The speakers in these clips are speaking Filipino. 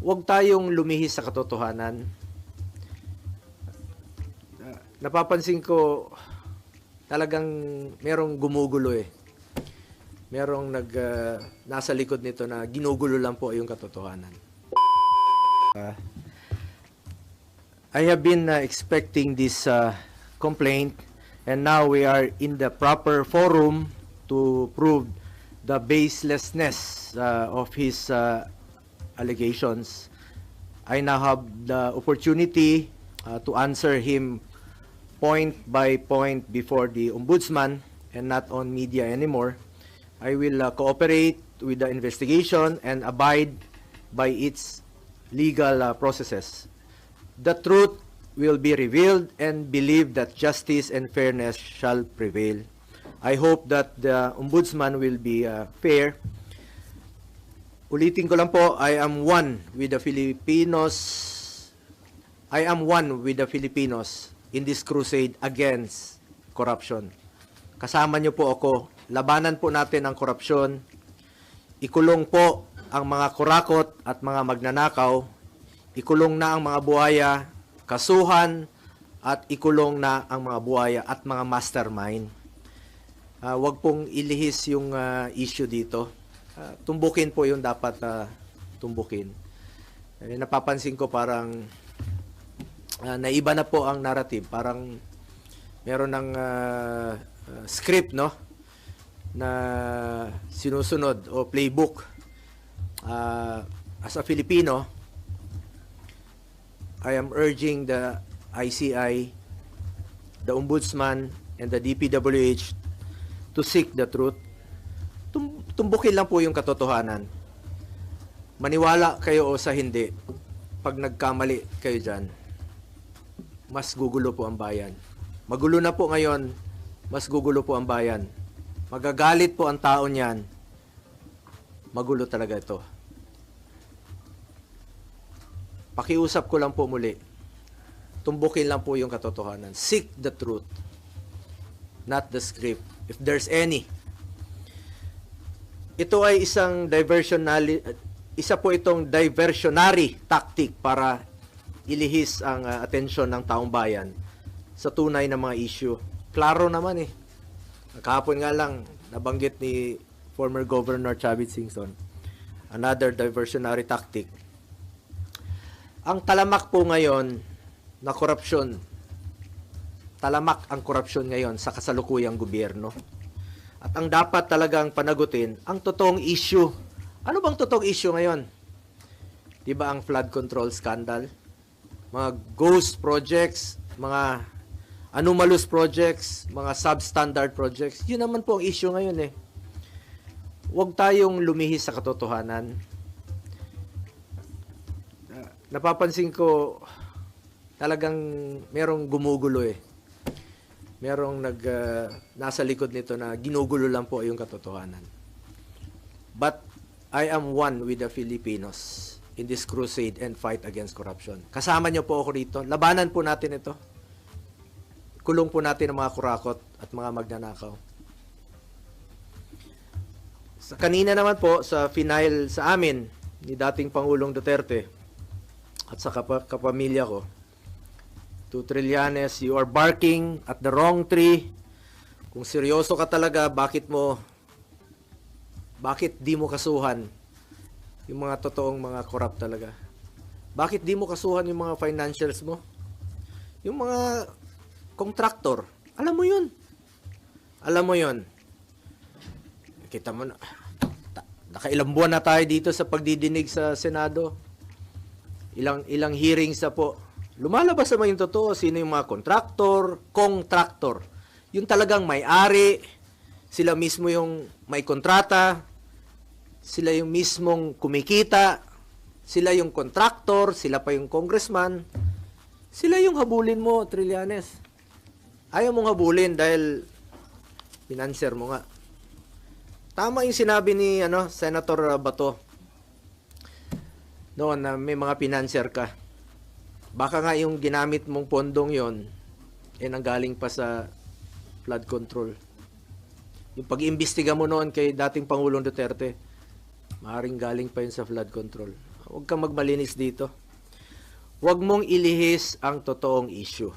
Huwag tayong lumihis sa katotohanan. Napapansin ko talagang merong gumugulo eh. Merong nasa likod nito na ginugulo lang po yung katotohanan. I have been expecting this complaint, and now we are in the proper forum to prove the baselessness of his allegations. I now have the opportunity to answer him point by point before the ombudsman and not on media anymore. I will cooperate with the investigation and abide by its legal processes. The truth will be revealed and believe that justice and fairness shall prevail. I hope that the ombudsman will be fair. Ulitin ko lang po, I am one with the Filipinos. I am one with the Filipinos in this crusade against corruption. Kasama niyo po ako. Labanan po natin ang korupsyon. Ikulong po ang mga kurakot at mga magnanakaw. Ikulong na ang mga buhaya, kasuhan, at ikulong na ang mga buhaya at mga mastermind. Huwag pong ilihis yung issue dito. Tumbukin po yung dapat tumbukin. Napapansin ko parang naiba na po ang narrative. Parang meron ng script, no? Na sinusunod o playbook. As a Filipino, I am urging the ICI, the Ombudsman, and the DPWH to seek the truth. Tumbukin lang po yung katotohanan. Maniwala kayo o sa hindi, pag nagkamali kayo dyan, mas gugulo po ang bayan. Magulo na po ngayon, mas gugulo po ang bayan. Magagalit po ang tao niyan. Magulo talaga ito. Pakiusap ko lang po muli. Tumbukin lang po yung katotohanan. Seek the truth, not the script. If there's any. Ito ay isa po itong diversionary tactic para ilihis ang atensyon ng taong bayan sa tunay na mga issue. Klaro naman eh. Kahapon nga lang, nabanggit ni former Governor Chavit Singson, another diversionary tactic. Ang talamak po ngayon na korupsyon, talamak ang korupsyon ngayon sa kasalukuyang gobyerno. At ang dapat talagang panagutin, ang totoong issue. Ano bang totoong issue ngayon? Diba ang flood control scandal? Mga ghost projects, mga anomalous projects, mga substandard projects. Yun naman po ang issue ngayon eh. Huwag tayong lumihis sa katotohanan. Napapansin ko talagang merong gumugulo eh. Merong nasa likod nito na ginugulo lang po yung katotohanan. But I am one with the Filipinos in this crusade and fight against corruption. Kasama niyo po ako rito. Labanan po natin ito. Kulong po natin ang mga kurakot at mga magnanakaw. Kanina naman po sa final sa amin ni dating Pangulong Duterte at sa kapamilya ko, to Trillanes, you are barking at the wrong tree. Kung seryoso ka talaga, bakit di mo kasuhan yung mga totoong mga corrupt talaga? Bakit di mo kasuhan yung mga financials mo? Yung mga contractor, alam mo yun. Alam mo yun. Kita mo na, nakailang buwan na tayo dito sa pagdidinig sa Senado. Ilang hearings na po. Lumalabas naman yung totoo, sino yung mga contractor. Yung talagang may-ari, sila mismo yung may kontrata, sila yung mismong kumikita, sila yung contractor, sila pa yung congressman, sila yung habulin mo, Trillanes. Ayaw mong habulin dahil financer mo nga. Tama yung sinabi ni Senator Bato noon na may mga financer ka. Baka nga yung ginamit mong pondong yon nanggaling pa sa flood control. Yung pag-iimbestiga mo noon kay dating Pangulong Duterte, maaaring galing pa yun sa flood control. Huwag kang magmalinis dito. Huwag mong ilihis ang totoong issue.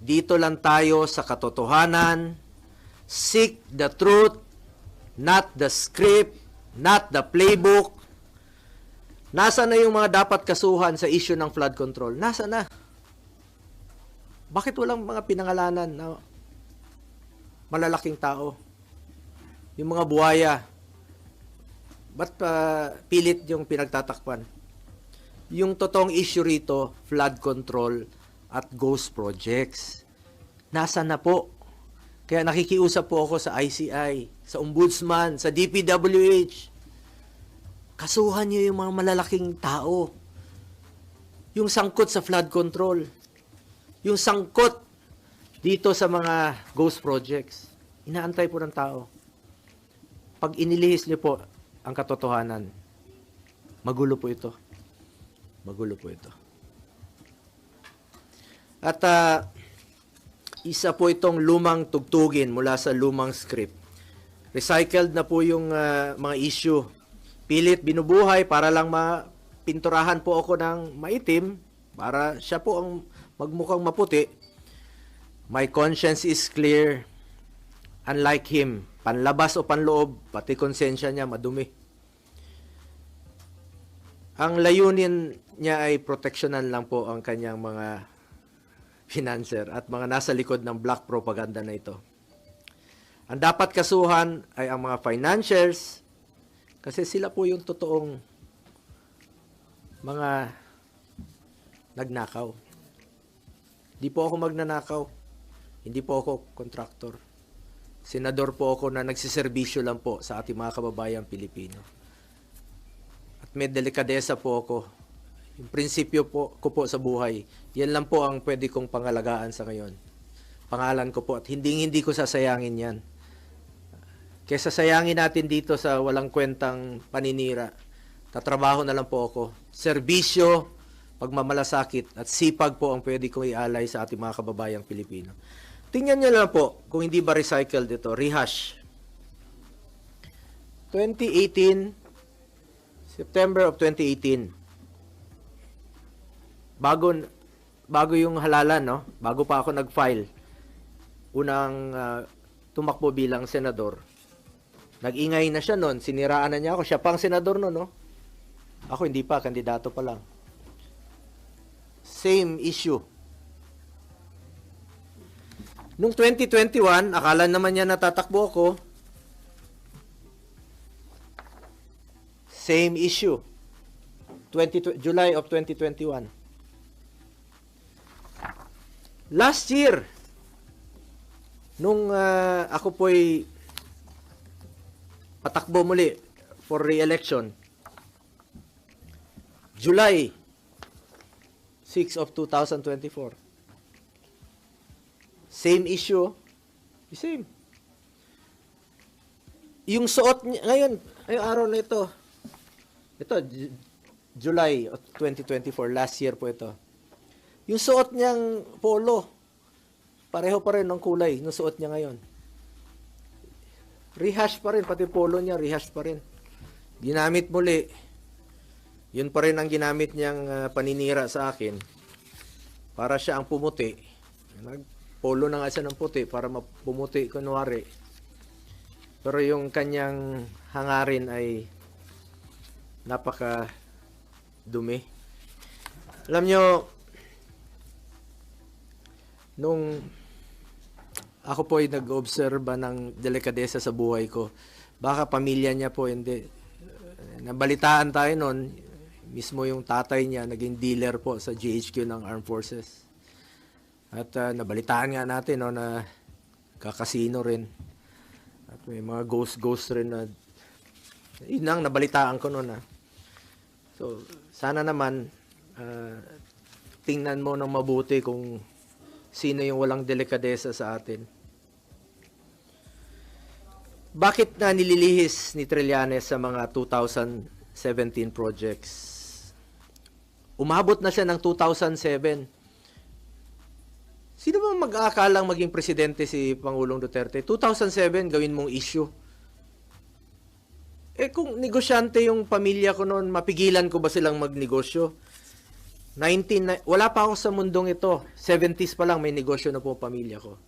Dito lang tayo sa katotohanan. Seek the truth, not the script, not the playbook. Nasa na yung mga dapat kasuhan sa issue ng flood control? Nasa na? Bakit walang mga pinangalanan na malalaking tao? Yung mga buhaya, ba't pilit yung pinagtatakpan? Yung totoong issue rito, flood control at ghost projects. Nasa na po? Kaya nakikiusap po ako sa ICI, sa Ombudsman, sa DPWH. Kasuhan niyo yung mga malalaking tao. Yung sangkot sa flood control. Yung sangkot dito sa mga ghost projects. Inaantay po ng tao. Pag inilihis niyo po ang katotohanan, magulo po ito. Magulo po ito. At isa po itong lumang tugtugin mula sa lumang script. Recycled na po yung mga issue. Pilit binubuhay para lang mapinturahan po ako ng maitim para siya po ang magmukhang maputi. My conscience is clear. Unlike him, panlabas o panloob, pati konsensya niya madumi. Ang layunin niya ay proteksyonan lang po ang kanyang mga financer at mga nasa likod ng black propaganda na ito. Ang dapat kasuhan ay ang mga financiers kasi sila po yung totoong mga nagnakaw. Hindi po ako magnanakaw. Hindi po ako kontraktor. Senador po ako na nagsiservisyo lang po sa ating mga kababayang Pilipino. At may delikadesa po ako. Yung prinsipyo po ko po sa buhay, yan lang po ang pwede kong pangalagaan sa ngayon. Pangalan ko po at hindi ko sasayangin yan. Kesa sayangin natin dito sa walang kwentang paninira, tatrabaho na lang po ako. Serbisyo, pagmamalasakit at sipag po ang pwede kong ialay sa ating mga kababayang Pilipino. Tingnan niyo lang po kung hindi ba recycled ito. Rehash. 2018, September of 2018. Bago yung halalan, no? Bago pa ako nag-file. Unang tumakbo bilang senador. Nag-ingay na siya noon. Siniraan na niya ako. Siya pang senador noon, no? Ako hindi pa. Kandidato pa lang. Same issue. Nung 2021, akala naman niya natatakbo ako. Same issue. July of 2021. Last year, nung ako po'y patakbo muli for re-election, July 6 of 2024. Same issue. Same. Yung suot niya, ngayon, ay araw na ito. Ito, July of 2024, last year po ito. Yung suot niyang polo, pareho pa rin ng kulay ng suot niya ngayon. Rehash pa rin, pati polo niya, rehash pa rin. Ginamit muli. Yun pa rin ang ginamit niyang paninira sa akin. Para siya ang pumuti. Polo na nga siya ng puti para pumuti kunwari. Pero yung kanyang hangarin ay napaka dumi. Alam nyo, nung ako po ay nag-obserba ng delikadesa sa buhay ko, baka pamilya niya po hindi. Nabalitaan tayo noon, mismo yung tatay niya naging dealer po sa GHQ ng Armed Forces. At nabalitaan nga natin no, na kakasino rin. At may mga ghost rin na yun ang nabalitaan ko noon. So, sana naman tingnan mo ng mabuti kung sino yung walang delikadesa sa atin. Bakit na nililihis ni Trillanes sa mga 2017 projects? Umabot na siya ng 2007. Sino ba mag-aakalang maging presidente si Pangulong Duterte? 2007, gawin mong issue. kung negosyante yung pamilya ko noon, mapigilan ko ba silang magnegosyo? Wala pa ako sa mundong ito. 70s pa lang may negosyo na po pamilya ko.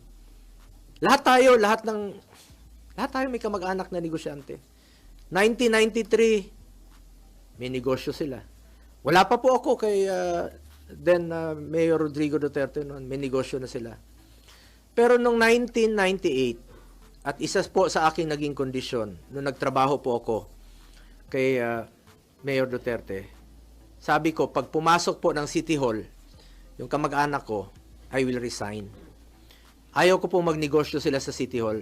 Lahat tayo may kamag-anak na negosyante. 1993, may negosyo sila. Wala pa po ako kay Mayor Rodrigo Duterte noon, may negosyo na sila. Pero nung 1998, at isa po sa aking naging kondisyon, nung nagtrabaho po ako kay Mayor Duterte, sabi ko, pag pumasok po ng City Hall, yung kamag-anak ko, I will resign. Ayaw ko po magnegosyo sila sa City Hall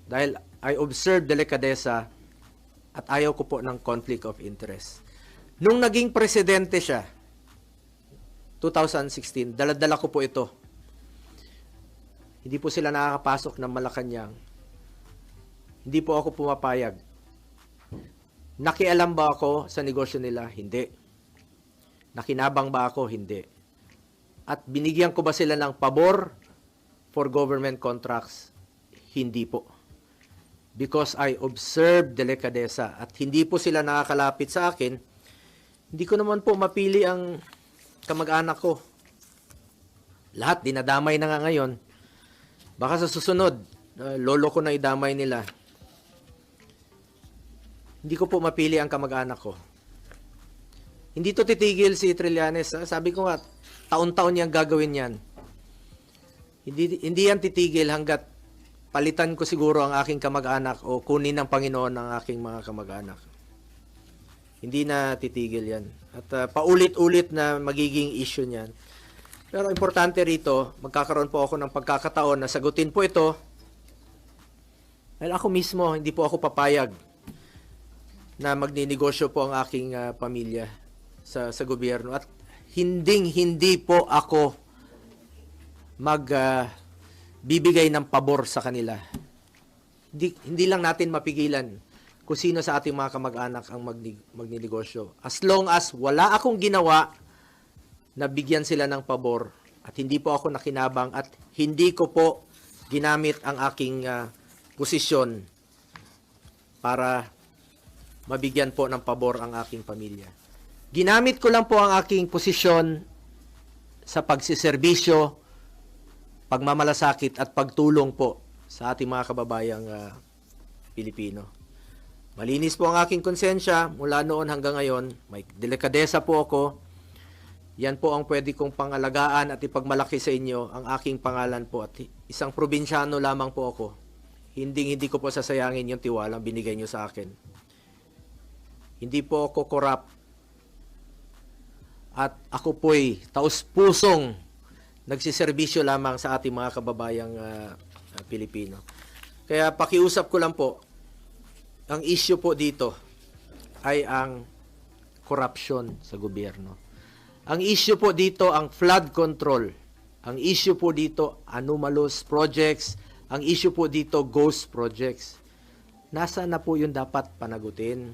dahil I observe delikadesa at ayaw ko po ng conflict of interest. Nung naging presidente siya, 2016, dala-dala ko po ito. Hindi po sila nakakapasok ng Malacanang. Hindi po ako pumapayag. Nakialam ba ako sa negosyo nila? Hindi. Nakinabang ba ako? Hindi. At binigyan ko ba sila ng pabor for government contracts? Hindi po. Because I observed delikadesa at hindi po sila nakakalapit sa akin, hindi ko naman po mapili ang kamag-anak ko. Lahat dinadamay na nga ngayon. Baka sa susunod, lolo ko na idamay nila. Hindi ko po mapili ang kamag-anak ko. Hindi to titigil si Trillanes. Sabi ko nga, taon-taon niyang gagawin yan. Hindi yan titigil hanggat palitan ko siguro ang aking kamag-anak o kunin ng Panginoon ang aking mga kamag-anak. Hindi na titigil yan. At paulit-ulit na magiging issue niyan. Pero importante rito, magkakaroon po ako ng pagkakataon na sagutin po ito. Dahil ako mismo, hindi po ako papayag na magninegosyo po ang aking pamilya sa gobyerno. At hindi po ako bibigay ng pabor sa kanila. Hindi lang natin mapigilan kung sino sa ating mga kamag-anak ang magninegosyo. As long as wala akong ginawa na bigyan sila ng pabor at hindi po ako nakinabang at hindi ko po ginamit ang aking posisyon para mabigyan po ng pabor ang aking pamilya. Ginamit ko lang po ang aking posisyon sa pagsiservisyo, pagmamalasakit at pagtulong po sa ating mga kababayang Pilipino. Malinis po ang aking konsensya mula noon hanggang ngayon. May delikadesa po ako. Yan po ang pwede kong pangalagaan at ipagmalaki sa inyo ang aking pangalan po. At isang probinsyano lamang po ako. Hindi ko po sasayangin yung tiwalang binigay nyo sa akin. Hindi po ako corrupt. At ako po'y taus-pusong nagsiservisyo lamang sa ating mga kababayang Pilipino. Kaya pakiusap ko lang po, ang issue po dito ay ang corruption sa gobyerno. Ang issue po dito ang flood control. Ang issue po dito anomalous projects. Ang issue po dito ghost projects. Nasaan na po yung dapat panagutin?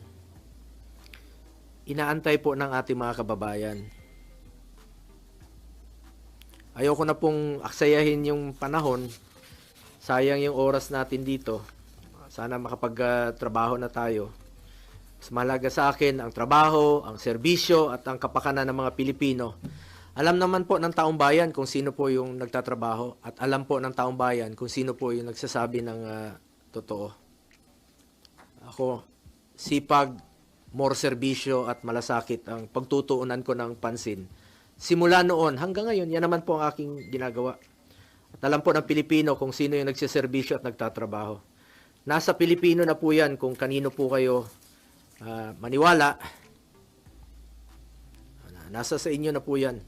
Inaantay po ng ating mga kababayan. Ayoko na pong aksayahin yung panahon. Sayang yung oras natin dito. Sana makapagtrabaho na tayo. Mas mahalaga sa akin ang trabaho, ang serbisyo at ang kapakanan ng mga Pilipino. Alam naman po ng taong bayan kung sino po yung nagtatrabaho at alam po ng taong bayan kung sino po yung nagsasabi ng totoo. Ako, sipag, more serbisyo at malasakit ang pagtutuunan ko ng pansin. Simula noon hanggang ngayon, yan naman po ang aking ginagawa. At alam po ng Pilipino kung sino yung nagsiservisyo at nagtatrabaho. Nasa Pilipino na po yan kung kanino po kayo maniwala. Nasa sa inyo na po yan.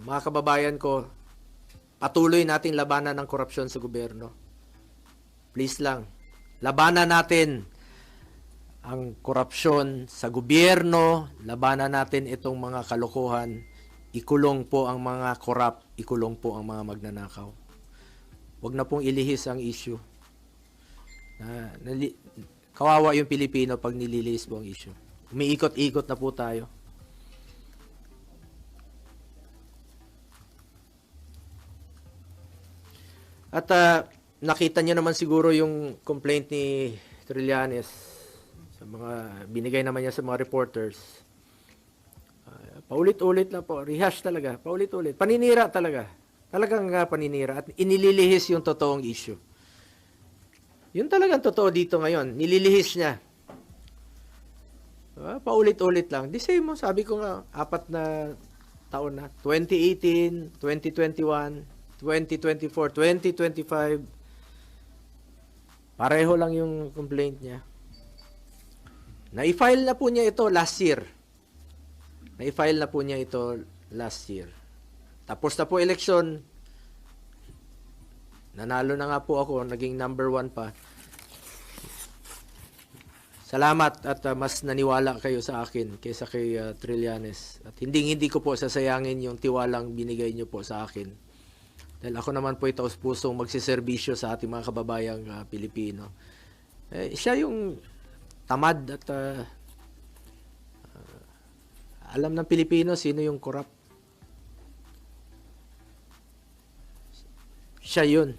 Mga kababayan ko, patuloy nating labanan ng korupsyon sa gobyerno. Please lang, labanan natin ang korupsyon sa gobyerno, labanan natin itong mga kalokohan, ikulong po ang mga korap, ikulong po ang mga magnanakaw. Huwag na pong ilihis ang issue. Kawawa yung Pilipino pag nililihis po ang issue. Umiikot-ikot na po tayo. At nakita niyo naman siguro yung complaint ni Trillanes sa mga binigay naman niya sa mga reporters. Paulit-ulit lang po, rehash talaga, paulit-ulit. Paninira talaga. Talagang paninira at inililihis yung totoong issue. Yun talagang totoo dito ngayon. Nililihis niya. Paulit-ulit lang. The same, sabi ko nga, 4 na taon na. 2018, 2021, 2024, 2025. Pareho lang yung complaint niya. Na-file na po niya ito last year. Na-file na po niya ito last year. Tapos na po election. Nanalo na nga po ako. Naging number 1 pa. Salamat at mas naniwala kayo sa akin kaysa kay Trillanes. At hindi ko po sasayangin yung tiwalang binigay niyo po sa akin. Dahil ako naman po itaos pusong magsiservisyo sa ating mga kababayang Pilipino. Siya yung tamad at alam ng Pilipino sino yung corrupt. Siya yun.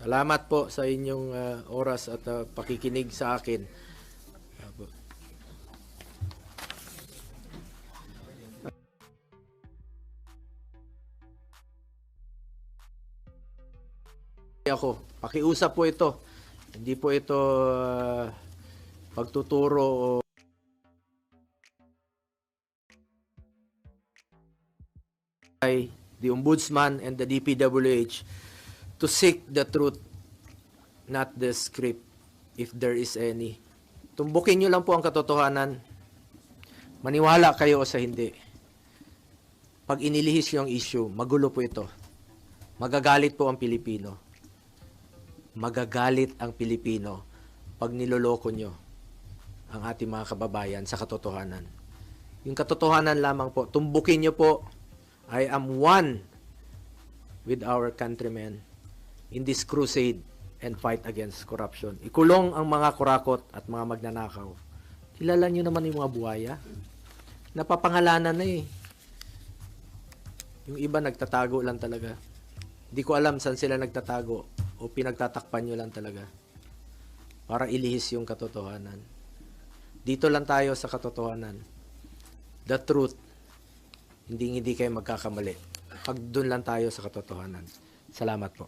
Salamat po sa inyong oras at pakikinig sa akin. Ako, pakiusap po ito. Hindi po ito pagtuturo o the Ombudsman and the DPWH to seek the truth, not the script, if there is any. Tumbukin nyo lang po ang katotohanan. Maniwala kayo o sa hindi. Pag inilihis yung issue, magulo po ito. Magagalit po ang Pilipino. Magagalit ang Pilipino pag niloloko nyo ang ating mga kababayan sa katotohanan. Yung katotohanan lamang po, tumbukin nyo po, I am one with our countrymen in this crusade and fight against corruption. Ikulong ang mga kurakot at mga magnanakaw. Kilala nyo naman yung mga buhaya. Napapangalanan na eh. Yung iba nagtatago lang talaga. Hindi ko alam saan sila nagtatago o pinagtatakpan nyo lang talaga para ilihis yung katotohanan. Dito lang tayo sa katotohanan. The truth. Hindi kayo magkakamali. Pag doon lang tayo sa katotohanan. Salamat po.